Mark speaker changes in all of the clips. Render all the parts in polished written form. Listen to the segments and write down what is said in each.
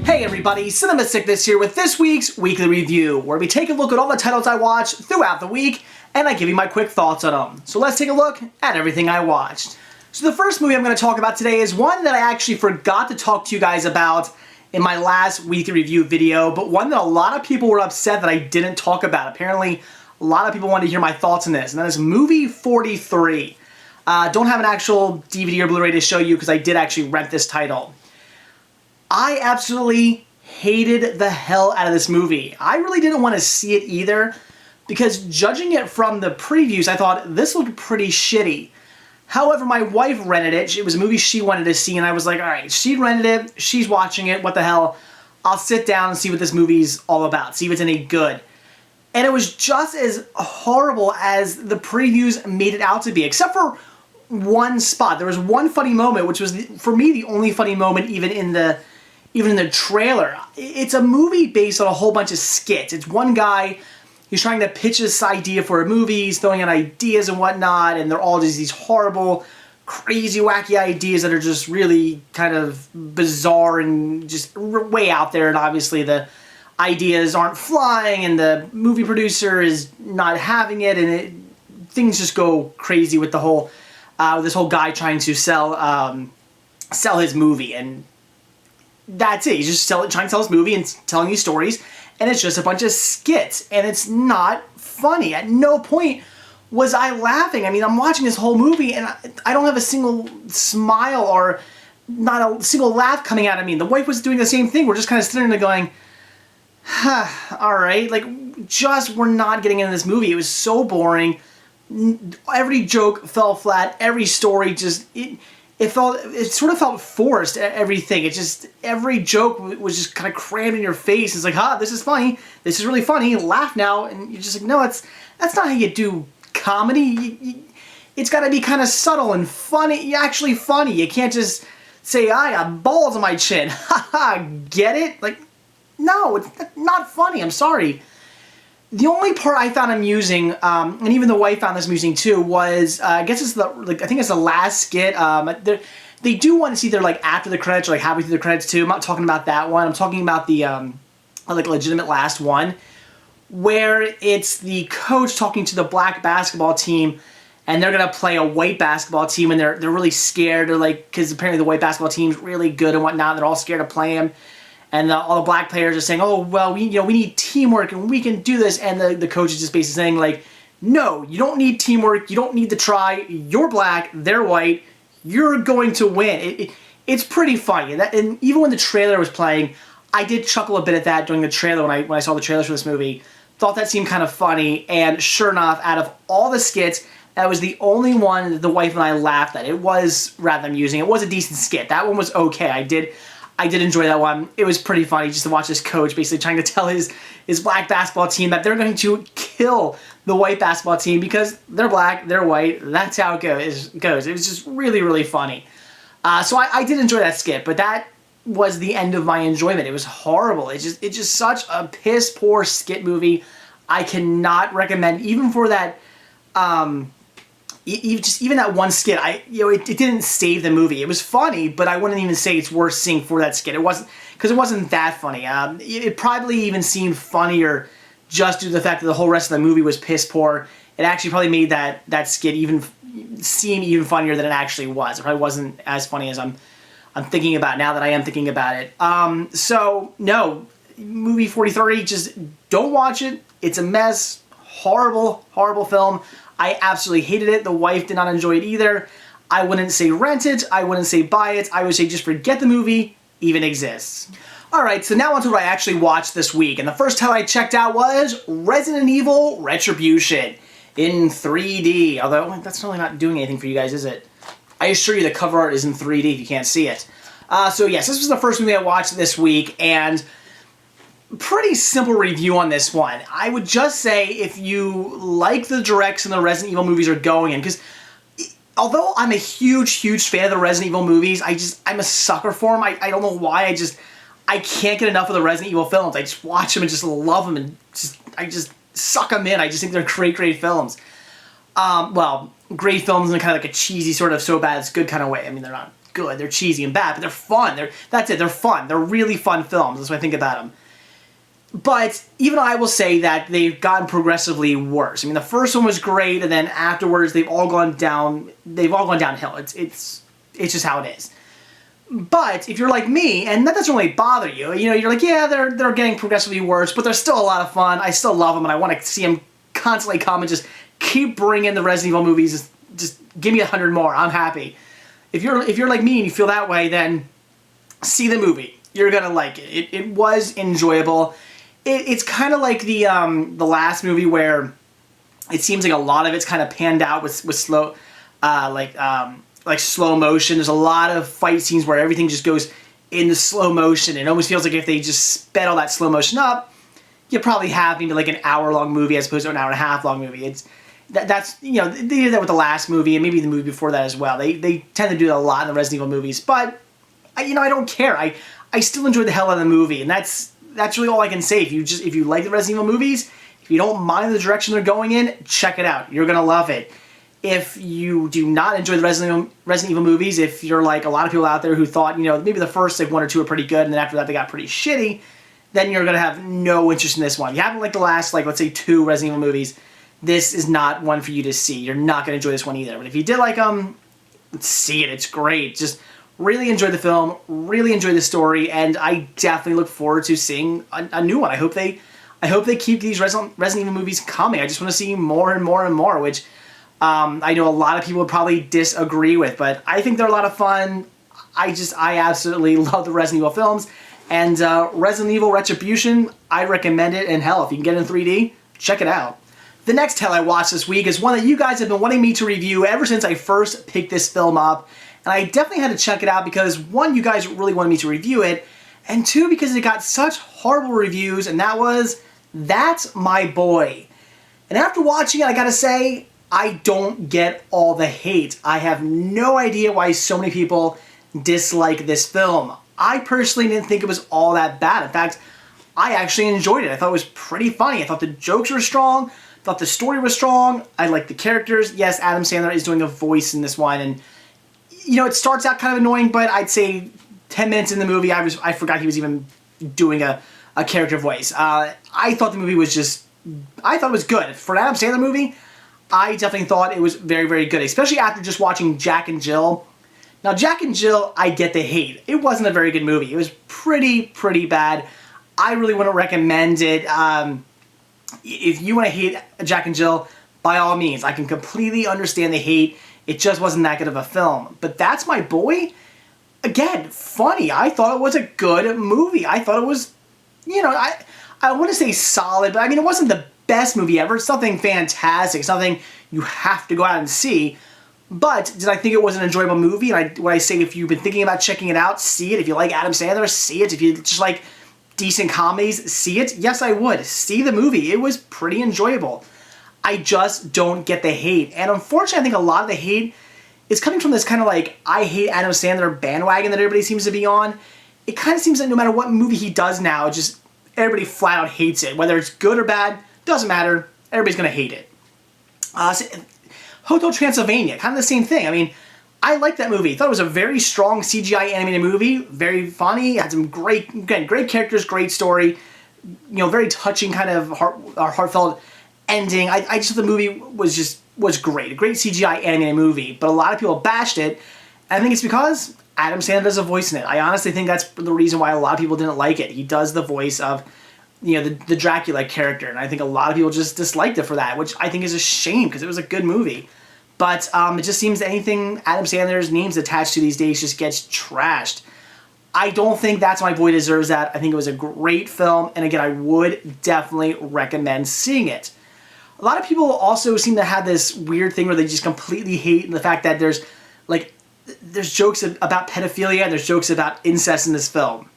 Speaker 1: Hey everybody, Cinema Sickness here with this week's weekly review, where we take a look at all the titles I watched throughout the week, and I give you my quick thoughts on them. So let's take a look at everything I watched. So the first movie I'm going to talk about today is one that I actually forgot to talk to you guys about in my last weekly review video, but one that a lot of people were upset that I didn't talk about. Apparently, a lot of people wanted to hear my thoughts on this, and that is movie 43. Don't have an actual DVD or Blu-ray to show you because I did actually rent this title. I absolutely hated the hell out of this movie. I really didn't want to see it either because judging it from the previews, I thought this looked pretty shitty. However, my wife rented it. It was a movie she wanted to see, and I was like, all right, she rented it, she's watching it, what the hell. I'll sit down and see what this movie's all about, see if it's any good. And it was just as horrible as the previews made it out to be, except for one spot. There was one funny moment, which was, for me, the only funny moment even in the trailer. It's a movie based on a whole bunch of skits. It's one guy, he's trying to pitch this idea for a movie, he's throwing out ideas and whatnot, and they're all just these horrible, crazy, wacky ideas that are just really kind of bizarre and just way out there, and obviously the ideas aren't flying, and the movie producer is not having it, and things just go crazy with the whole, this whole guy trying to sell his movie, and that's it. He's just trying to sell his movie and telling these stories, and it's just a bunch of skits, and it's not funny. At no point was I laughing. I mean, I'm watching this whole movie, and I don't have a single smile or not a single laugh coming out of me. The wife was doing the same thing. We're just kind of sitting there going, all right, like, we're not getting into this movie. It was so boring. Every joke fell flat. Every story just, it sort of felt forced, everything. Every joke was just kind of crammed in your face. It's like, this is funny. This is really funny. Laugh now. And you're just like, no, that's not how you do comedy. It's got to be kind of subtle and funny, actually funny. You can't just say, I got balls on my chin. Haha, get it? Like, no, it's not funny. I'm sorry. The only part I found amusing, and even the wife found this amusing too, was I guess it's I think it's the last skit. They do want to see their after the credits or halfway through the credits too. I'm not talking about that one. I'm talking about the legitimate last one, where it's the coach talking to the black basketball team, and they're gonna play a white basketball team, and they're really scared. They're because apparently the white basketball team's really good and whatnot. And they're all scared to play him. And all the black players are saying, oh, well, we need teamwork and we can do this. And the coach is just basically saying, no, you don't need teamwork. You don't need to try. You're black. They're white. You're going to win. It's pretty funny. And even when the trailer was playing, I did chuckle a bit at that during the trailer when I saw the trailers for this movie. Thought that seemed kind of funny. And sure enough, out of all the skits, that was the only one that the wife and I laughed at. It was rather amusing. It was a decent skit. That one was okay. I did enjoy that one. It was pretty funny just to watch this coach basically trying to tell his black basketball team that they're going to kill the white basketball team because they're black, they're white. That's how it goes. It was just really, really funny. So I did enjoy that skit, but that was the end of my enjoyment. It was horrible. It's just such a piss poor skit movie. I cannot recommend, even for that. Even that one skit, it didn't save the movie. It was funny, but I wouldn't even say it's worth seeing for that skit. It wasn't, because it wasn't that funny. It probably even seemed funnier just due to the fact that the whole rest of the movie was piss poor. It actually probably made that skit seem even funnier than it actually was. It probably wasn't as funny as I'm thinking about now that I am thinking about it. So no, movie 43, just don't watch it. It's a mess. Horrible, horrible film. I absolutely hated it. The wife did not enjoy it either. I wouldn't say rent it. I wouldn't say buy it. I would say just forget the movie even exists. Alright, so now on to what I actually watched this week. And the first title I checked out was Resident Evil Retribution in 3D. Although, that's really not doing anything for you guys, is it? I assure you the cover art is in 3D if you can't see it. So yes, this was the first movie I watched this week, and pretty simple review on this one. I would just say if you like the direction the Resident Evil movies are going in, because although I'm a huge, huge fan of the Resident Evil movies, I'm a sucker for them. I don't know why, I can't get enough of the Resident Evil films. I just watch them and just love them and I just suck them in. I just think they're great, great films. Well, great films in kind of like a cheesy sort of so bad it's good kind of way. I mean, they're not good, they're cheesy and bad, but they're fun. That's it, they're fun. They're really fun films. That's what I think about them. But even I will say that they've gotten progressively worse. I mean, the first one was great, and then afterwards they've all gone down. They've all gone downhill. It's just how it is. But if you're like me, and that doesn't really bother you, you know, you're like, yeah, they're getting progressively worse, but they're still a lot of fun. I still love them, and I want to see them constantly come and just keep bringing the Resident Evil movies. Just give me 100 more. I'm happy. If you're like me and you feel that way, then see the movie. You're gonna like it. It was enjoyable. It's kind of like the last movie where it seems like a lot of it's kind of panned out with slow, like slow motion. There's a lot of fight scenes where everything just goes into slow motion. It almost feels like if they just sped all that slow motion up, you probably have maybe like an hour-long movie as opposed to an hour-and-a-half long movie. That's you know, they did that with the last movie and maybe the movie before that as well. They tend to do that a lot in the Resident Evil movies, but I don't care. I still enjoyed the hell out of the movie, and that's really all I can say. If you like the Resident Evil movies, if you don't mind the direction they're going in, check it out. You're gonna love it. If you do not enjoy the Resident Evil movies, if you're like a lot of people out there who thought, you know, maybe the first like 1 or 2 are pretty good, and then after that they got pretty shitty, then you're gonna have no interest in this one. If you haven't liked the last, like, let's say 2 Resident Evil movies, this is not one for you to see. You're not gonna enjoy this one either. But if you did like them, see it. It's great. Just really enjoy the film, really enjoy the story, and I definitely look forward to seeing a new one. I hope they keep these Resident Evil movies coming. I just want to see more and more and more, which I know a lot of people would probably disagree with, but I think they're a lot of fun. I absolutely love the Resident Evil films, and Resident Evil Retribution, I recommend it, and hell, if you can get it in 3D, check it out. The next tale I watched this week is one that you guys have been wanting me to review ever since I first picked this film up. And I definitely had to check it out because, 1, you guys really wanted me to review it, and 2, because it got such horrible reviews, and that was That's My Boy. And after watching it, I gotta say, I don't get all the hate. I have no idea why so many people dislike this film. I personally didn't think it was all that bad. In fact, I actually enjoyed it. I thought it was pretty funny. I thought the jokes were strong. I thought the story was strong. I liked the characters. Yes, Adam Sandler is doing a voice in this one, and you know, it starts out kind of annoying, but I'd say 10 minutes in the movie, I forgot he was even doing a character voice. I thought the movie was I thought it was good. For an Adam Sandler movie, I definitely thought it was very, very good, especially after just watching Jack and Jill. Now, Jack and Jill, I get the hate. It wasn't a very good movie. It was pretty bad. I really wouldn't recommend it. If you want to hate Jack and Jill, by all means, I can completely understand the hate. It just wasn't that good of a film. But That's My Boy, again, funny. I thought it was a good movie. I thought it was, you know, I want to say solid, but I mean, it wasn't the best movie ever. It's nothing fantastic. It's nothing you have to go out and see. But did I think it was an enjoyable movie? And when I say if you've been thinking about checking it out, see it. If you like Adam Sandler, see it. If you just like decent comedies, see it. Yes, I would. See the movie. It was pretty enjoyable. I just don't get the hate. And unfortunately, I think a lot of the hate is coming from this kind of like, I hate Adam Sandler bandwagon that everybody seems to be on. It kind of seems like no matter what movie he does now, just everybody flat out hates it. Whether it's good or bad, doesn't matter. Everybody's going to hate it. Hotel Transylvania, kind of the same thing. I mean, I liked that movie. I thought it was a very strong CGI animated movie. Very funny. Had some great characters, great story. You know, very touching kind of heartfelt ending. I just thought the movie was great. A great CGI animated movie. But a lot of people bashed it. And I think it's because Adam Sandler does a voice in it. I honestly think that's the reason why a lot of people didn't like it. He does the voice of, you know, the Dracula character. And I think a lot of people just disliked it for that, which I think is a shame because it was a good movie. But it just seems anything Adam Sandler's name's attached to these days just gets trashed. I don't think That's My Boy deserves that. I think it was a great film. And again, I would definitely recommend seeing it. A lot of people also seem to have this weird thing where they just completely hate the fact that there's jokes about pedophilia and there's jokes about incest in this film.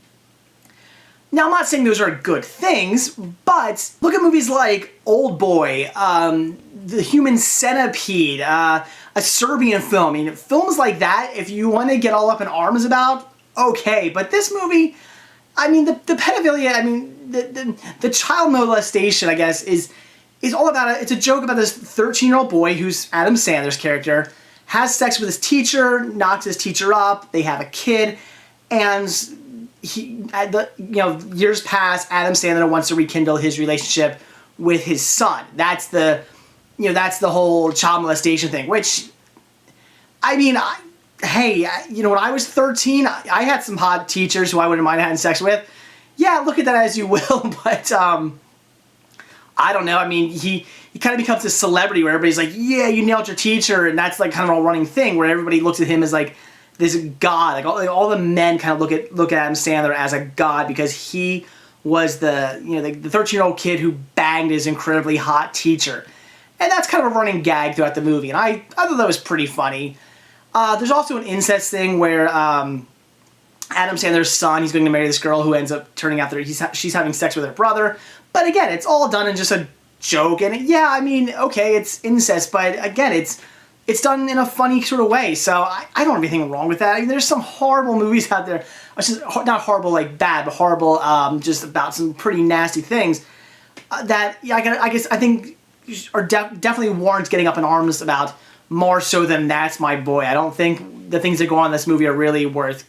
Speaker 1: Now, I'm not saying those are good things, but look at movies like Old Boy, The Human Centipede, a Serbian film. I mean, films like that, if you want to get all up in arms about, okay. But this movie, I mean, the pedophilia, I mean, the child molestation, I guess, is It's all about it's a joke about this 13-year-old boy who's Adam Sandler's character, has sex with his teacher, knocks his teacher up, they have a kid, and years pass, Adam Sandler wants to rekindle his relationship with his son. That's the whole child molestation thing, which, I mean, hey, when I was 13, I had some hot teachers who I wouldn't mind having sex with. Yeah, look at that as you will, but, I don't know. I mean, he kind of becomes this celebrity where everybody's like, yeah, you nailed your teacher, and that's like kind of a running thing where everybody looks at him as like this god. Like all the men kind of look at Adam Sandler as a god because he was the 13-year-old kid who banged his incredibly hot teacher. And that's kind of a running gag throughout the movie, and I thought that was pretty funny. There's also an incest thing where Adam Sandler's son, he's going to marry this girl who ends up turning out that she's having sex with her brother. But again, it's all done in just a joke, and yeah, I mean, okay, it's incest, but again, it's done in a funny sort of way, so I don't have anything wrong with that. I mean, there's some horrible movies out there, not horrible like bad, but horrible just about some pretty nasty things that I think are definitely warrant getting up in arms about more so than That's My Boy. I don't think the things that go on in this movie are really worth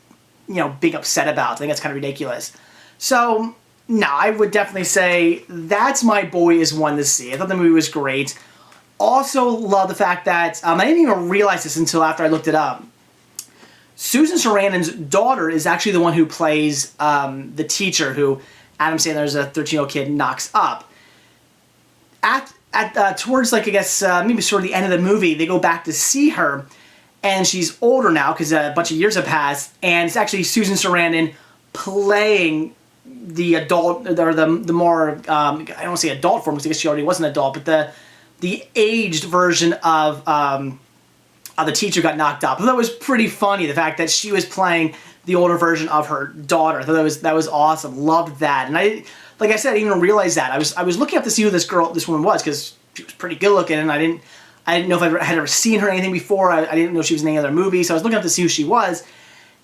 Speaker 1: being upset about. I think that's kind of ridiculous. So no, I would definitely say That's My Boy is one to see. I thought the movie was great. Also love the fact that, I didn't even realize this until after I looked it up. Susan Sarandon's daughter is actually the one who plays the teacher who Adam Sandler's a 13-year-old kid knocks up. Towards, like, I guess, maybe sort of the end of the movie, they go back to see her, and she's older now because a bunch of years have passed, and it's actually Susan Sarandon playing the adult, or the more, I don't want to say adult form, because I guess she already was an adult, but the aged version of the teacher got knocked up. I thought that was pretty funny, the fact that she was playing the older version of her daughter. I thought that was awesome. Loved that. And like I said, I didn't even realize that. I was looking up to see who this woman was, because she was pretty good looking, and I didn't know if I had ever seen her in anything before. I didn't know she was in any other movie, so I was looking up to see who she was.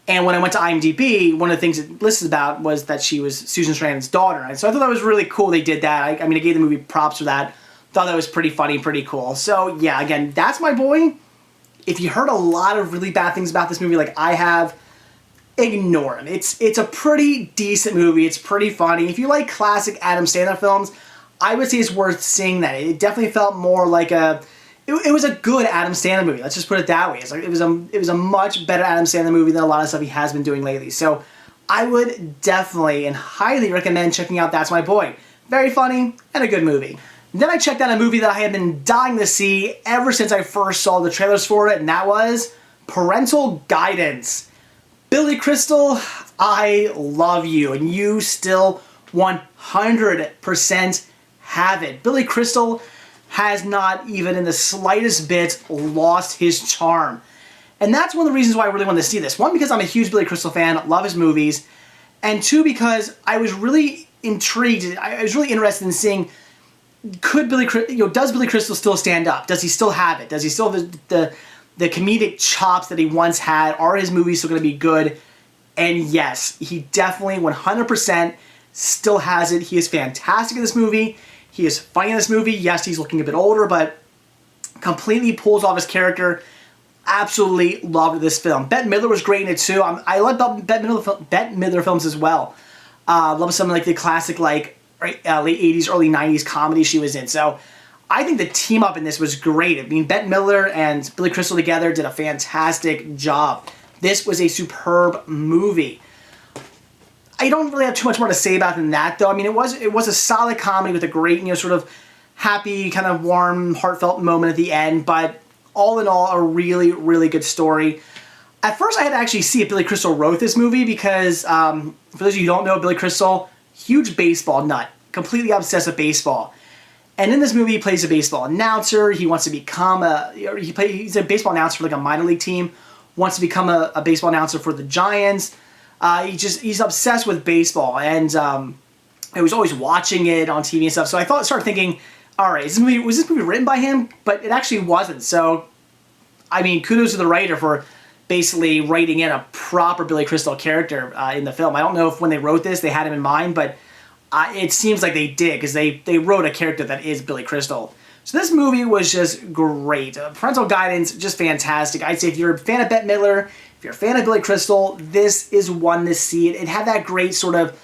Speaker 1: And when I went to IMDb, one of the things it listed about was that she was Susan Sarandon's daughter. And so I thought that was really cool they did that. I mean, I gave the movie props for that. Thought that was pretty funny, pretty cool. So yeah, again, That's My Boy. If you heard a lot of really bad things about this movie like I have, ignore them. It's a pretty decent movie. It's pretty funny. If you like classic Adam Sandler films, I would say it's worth seeing that. It definitely felt more like it was a good Adam Sandler movie. Let's just put it that way. It was a much better Adam Sandler movie than a lot of stuff he has been doing lately. So I would definitely and highly recommend checking out That's My Boy. Very funny and a good movie. Then I checked out a movie that I had been dying to see ever since I first saw the trailers for it, and that was Parental Guidance. Billy Crystal, I love you, and you still 100% have it. Billy Crystal has not even in the slightest bit lost his charm. And that's one of the reasons why I really wanted to see this. One, because I'm a huge Billy Crystal fan, love his movies. And two, because I was really intrigued, I was really interested in seeing, does Billy Crystal still stand up? Does he still have it? Does he still have the comedic chops that he once had? Are his movies still going to be good? And yes, he definitely 100% still has it. He is fantastic in this movie. He is funny in this movie. Yes, he's looking a bit older, but completely pulls off his character. Absolutely loved this film. Bette Midler was great in it too. I love Bette Midler films as well. Love some like the classic late 80s, early 90s comedy she was in. So I think the team up in this was great. I mean, Bette Midler and Billy Crystal together did a fantastic job. This was a superb movie. I don't really have too much more to say about than that, though. I mean, it was a solid comedy with a great, sort of happy, kind of warm, heartfelt moment at the end. But all in all, a really, really good story. At first, I had to actually see if Billy Crystal wrote this movie because, for those of you who don't know, Billy Crystal, huge baseball nut, completely obsessed with baseball. And in this movie, he plays a baseball announcer. He wants to become he's a baseball announcer for like a minor league team. Wants to become a baseball announcer for the Giants. He's obsessed with baseball, and I was always watching it on TV and stuff. So I started thinking, all right, was this movie written by him? But it actually wasn't. So, I mean, kudos to the writer for basically writing in a proper Billy Crystal character in the film. I don't know if when they wrote this they had him in mind, but it seems like they did, because they wrote a character that is Billy Crystal. So this movie was just great. Parental Guidance, just fantastic. I'd say if you're a fan of Bette Midler, if you're a fan of Billy Crystal, this is one to see. It had that great sort of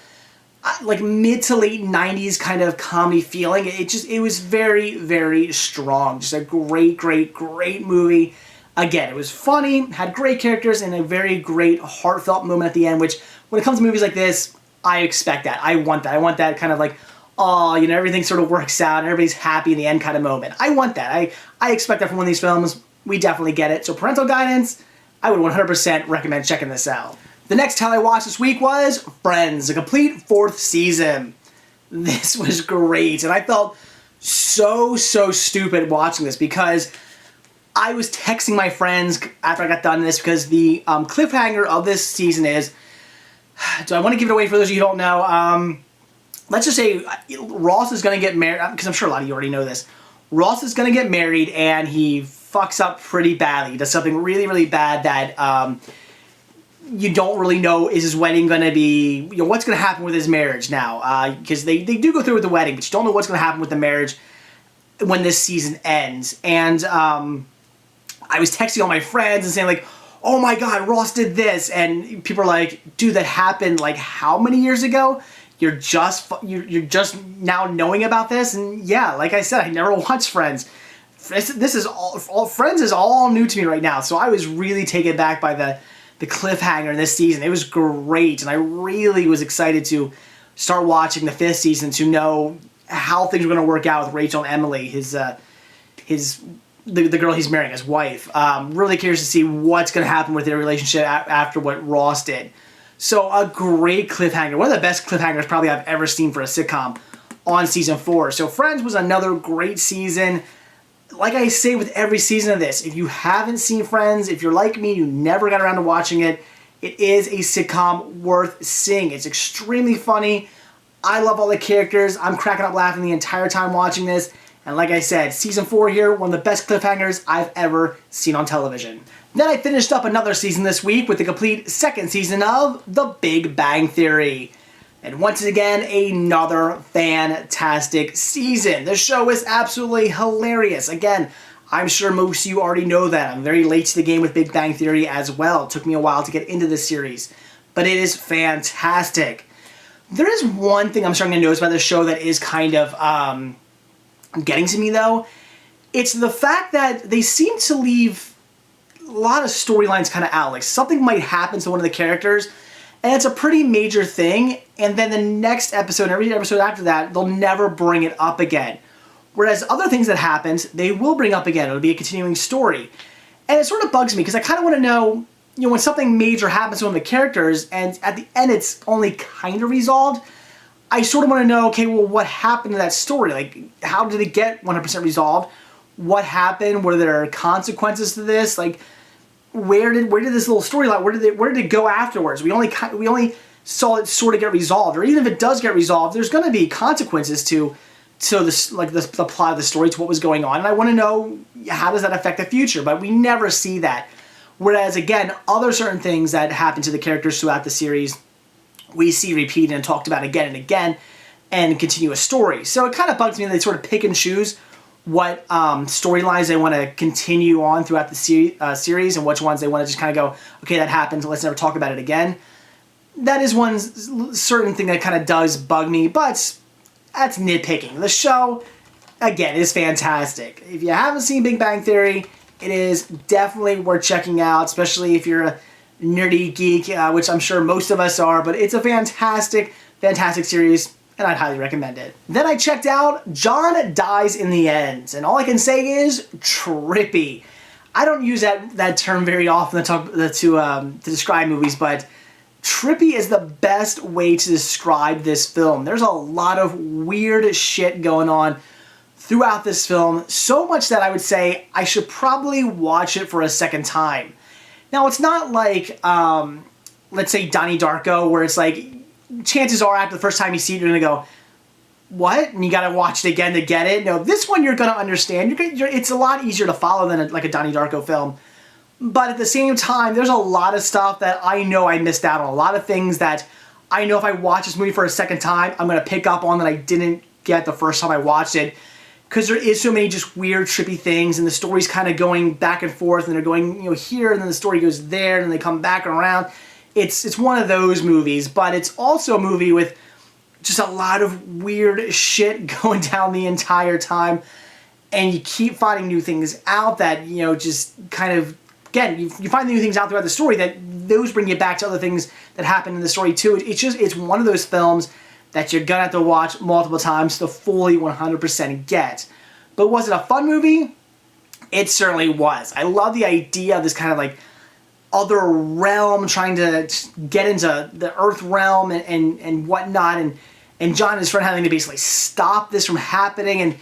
Speaker 1: like mid to late 90s kind of comedy feeling. It was very, very strong. Just a great, great, great movie. Again, it was funny, had great characters, and a very great heartfelt moment at the end, which when it comes to movies like this, I expect that. I want that. I want that kind of like, oh, you know, everything sort of works out and everybody's happy in the end kind of moment. I want that. I expect that from one of these films. We definitely get it. So Parental Guidance, I would 100% recommend checking this out. The next title I watched this week was Friends, a complete 4th season. This was great, and I felt so stupid watching this because I was texting my friends after I got done this because the cliffhanger of this season is, do I want to give it away for those of you who don't know? Let's just say Ross is going to get married, because I'm sure a lot of you already know this. Ross is going to get married, and he fucks up pretty badly. He does something really, really bad that you don't really know, is his wedding going to be, you know, what's going to happen with his marriage now. Because they do go through with the wedding, but you don't know what's going to happen with the marriage when this season ends. And I was texting all my friends and saying like, oh my God, Ross did this. And people are like, dude, that happened like how many years ago? You're just now knowing about this? And yeah, like I said, I never watched Friends. This is all Friends is all new to me right now. So I was really taken back by the cliffhanger in this season. It was great, and I really was excited to start watching the 5th season to know how things were going to work out with Rachel and Emily, the girl he's marrying, his wife. Really curious to see what's going to happen with their relationship after what Ross did. So a great cliffhanger. One of the best cliffhangers probably I've ever seen for a sitcom on season 4. So Friends was another great season. Like I say with every season of this, if you haven't seen Friends, if you're like me, you never got around to watching it, it is a sitcom worth seeing. It's extremely funny. I love all the characters. I'm cracking up laughing the entire time watching this. And like I said, season 4 here, one of the best cliffhangers I've ever seen on television. Then I finished up another season this week with the complete 2nd season of The Big Bang Theory. And once again, another fantastic season. The show is absolutely hilarious. Again, I'm sure most of you already know that. I'm very late to the game with Big Bang Theory as well. It took me a while to get into this series. But it is fantastic. There is one thing I'm starting to notice about this show that is kind of getting to me, though. It's the fact that they seem to leave a lot of storylines kind of out. Like something might happen to one of the characters, and it's a pretty major thing, and then the next episode, every episode after that, they'll never bring it up again. Whereas other things that happened, they will bring up again. It'll be a continuing story. And it sort of bugs me, because I kind of want to know, you know, when something major happens to one of the characters, and at the end it's only kind of resolved, I sort of want to know, okay, well, what happened to that story? Like, how did it get 100% resolved? What happened? Were there consequences to this? Like, where did this little storyline, where did it go afterwards? We only saw it sort of get resolved, or even if it does get resolved, there's going to be consequences to this, like the plot of the story, to what was going on, and I want to know, how does that affect the future? But we never see that. Whereas again, other certain things that happen to the characters throughout the series, we see repeated and talked about again and again, and continue a story. So it kind of bugs me that they sort of pick and choose what storylines they want to continue on throughout the series, and which ones they want to just kind of go, okay, that happened, let's never talk about it again. That is one certain thing that kind of does bug me, but that's nitpicking. The show, again, is fantastic. If you haven't seen Big Bang Theory, it is definitely worth checking out, especially if you're a nerdy geek, which I'm sure most of us are, but it's a fantastic, fantastic series, and I'd highly recommend it. Then I checked out John Dies in the End, and all I can say is trippy. I don't use that term very often to describe movies, but trippy is the best way to describe this film. There's a lot of weird shit going on throughout this film, so much that I would say I should probably watch it for a second time. Now, it's not like, let's say Donnie Darko, where it's like, chances are after the first time you see it, you're going to go, what? And you got to watch it again to get it. No, this one you're going to understand. It's a lot easier to follow than like a Donnie Darko film. But at the same time, there's a lot of stuff that I know I missed out on. A lot of things that I know if I watch this movie for a second time, I'm going to pick up on that I didn't get the first time I watched it. Because there is so many just weird, trippy things, and the story's kind of going back and forth, and they're going, here, and then the story goes there, and then they come back around. It's one of those movies, but it's also a movie with just a lot of weird shit going down the entire time, and you keep finding new things out that, just kind of, again, you find new things out throughout the story that those bring you back to other things that happen in the story too. It's one of those films that you're gonna have to watch multiple times to fully 100% get. But was it a fun movie? It certainly was. I love the idea of this kind of like other realm, trying to get into the Earth realm and whatnot, and John and his friend having to basically stop this from happening, and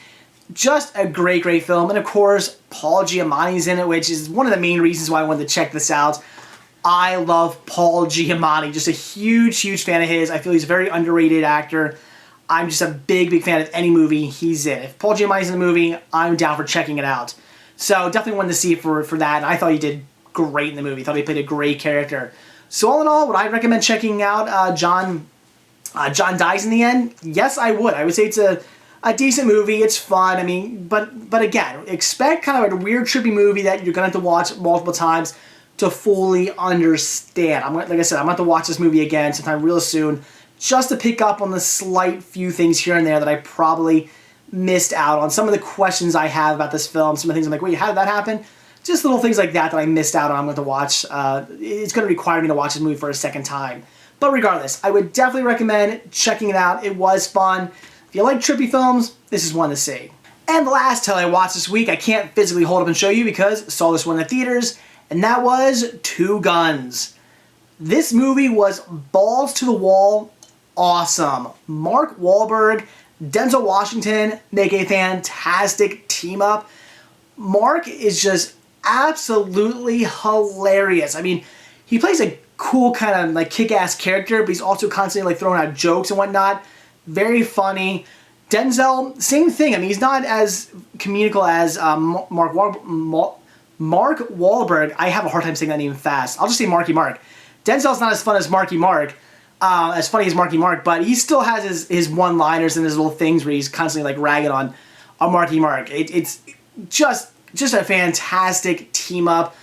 Speaker 1: just a great, great film. And of course, Paul Giamatti's in it, which is one of the main reasons why I wanted to check this out. I love Paul Giamatti, just a huge, huge fan of his. I feel he's a very underrated actor. I'm just a big, big fan of any movie he's in. If Paul Giamatti's in the movie, I'm down for checking it out. So definitely wanted to see it for that, and I thought he did great in the movie. I thought he played a great character. So all in all, would I recommend checking out John Dies in the End? Yes, I would. I would say it's a decent movie. It's fun. I mean, but again, expect kind of a weird, trippy movie that you're going to have to watch multiple times to fully understand. Like I said, I'm going to have to watch this movie again sometime real soon just to pick up on the slight few things here and there that I probably missed out on. Some of the questions I have about this film, some of the things I'm like, wait, how did that happen? Just little things like that I missed out on. I'm going to watch. It's going to require me to watch this movie for a second time. But regardless, I would definitely recommend checking it out. It was fun. If you like trippy films, this is one to see. And the last title I watched this week, I can't physically hold up and show you because I saw this one in the theaters, and that was Two Guns. This movie was balls to the wall awesome. Mark Wahlberg, Denzel Washington make a fantastic team up. Mark is just absolutely hilarious. I mean, he plays a cool kind of like kick-ass character, but he's also constantly like throwing out jokes and whatnot. Very funny. Denzel, same thing. I mean, he's not as comedical as Mark Wahlberg. I have a hard time saying that name fast. I'll just say Marky Mark. Denzel's not as fun as Marky Mark, as funny as Marky Mark, but he still has his one-liners and his little things where he's constantly like ragging on Marky Mark. It's just a fantastic team up.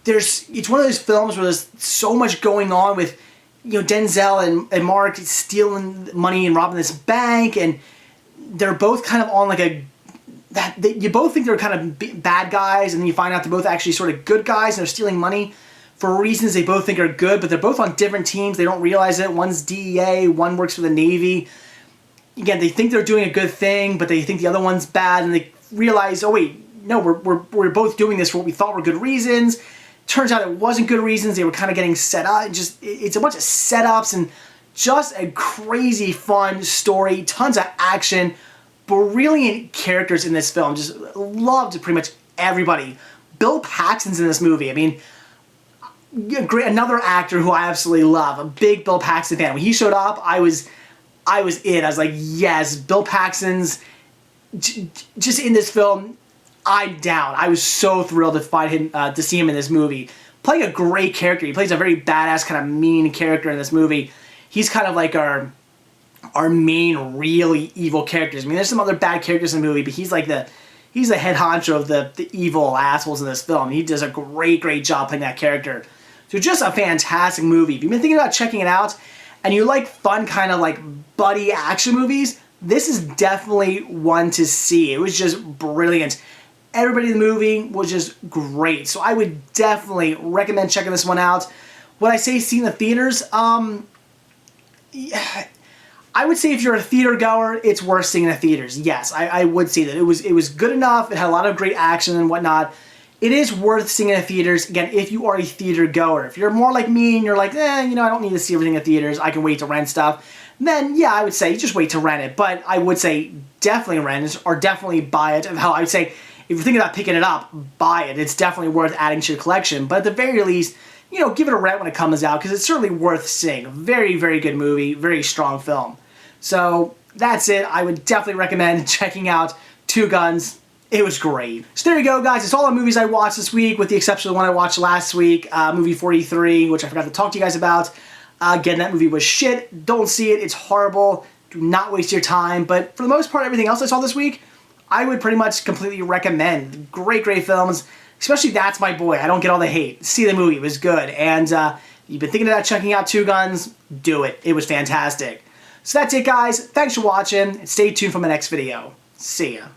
Speaker 1: It's one of those films where there's so much going on with, Denzel and Mark stealing money and robbing this bank, and they're both kind of on like you both think they're kind of bad guys, and then you find out they're both actually sort of good guys, and they're stealing money for reasons they both think are good, but they're both on different teams. They don't realize it. One's DEA, one works for the Navy. Again, they think they're doing a good thing, but they think the other one's bad, and they realize, oh wait, no, we're both doing this for what we thought were good reasons. Turns out it wasn't good reasons. They were kind of getting set up. It's a bunch of setups and just a crazy fun story. Tons of action. Brilliant characters in this film. Just loved pretty much everybody. Bill Paxton's in this movie. I mean, another actor who I absolutely love. A big Bill Paxton fan. When he showed up, I was in. I was like, yes, Bill Paxton's just in this film. I'm down. I was so thrilled to find him, to see him in this movie. Playing a great character. He plays a very badass, kind of mean character in this movie. He's kind of like our main really evil characters. I mean, there's some other bad characters in the movie, but he's the head honcho of the evil assholes in this film. He does a great, great job playing that character. So just a fantastic movie. If you've been thinking about checking it out, and you like fun kind of like buddy action movies, this is definitely one to see. It was just brilliant. Everybody in the movie was just great. So I would definitely recommend checking this one out. Would I say see in the theaters? Yeah, I would say if you're a theater goer, it's worth seeing in the theaters. Yes, I would say that. It was good enough. It had a lot of great action and whatnot. It is worth seeing in the theaters, again, if you are a theater goer. If you're more like me and you're like, I don't need to see everything in theaters. I can wait to rent stuff. Then, yeah, I would say just wait to rent it. But I would say definitely rent it or definitely buy it. Hell, I would say if you're thinking about picking it up, buy it. It's definitely worth adding to your collection. But at the very least, give it a rent when it comes out because it's certainly worth seeing. Very, very good movie. Very strong film. So that's it. I would definitely recommend checking out Two Guns. It was great. So there you go, guys. It's all the movies I watched this week, with the exception of the one I watched last week, movie 43, which I forgot to talk to you guys about. Again, that movie was shit. Don't see it. It's horrible. Do not waste your time. But for the most part, everything else I saw this week, I would pretty much completely recommend. Great, great films. Especially That's My Boy. I don't get all the hate. See the movie. It was good. And you've been thinking about checking out Two Guns, do it. It was fantastic. So that's it, guys. Thanks for watching. And stay tuned for my next video. See ya.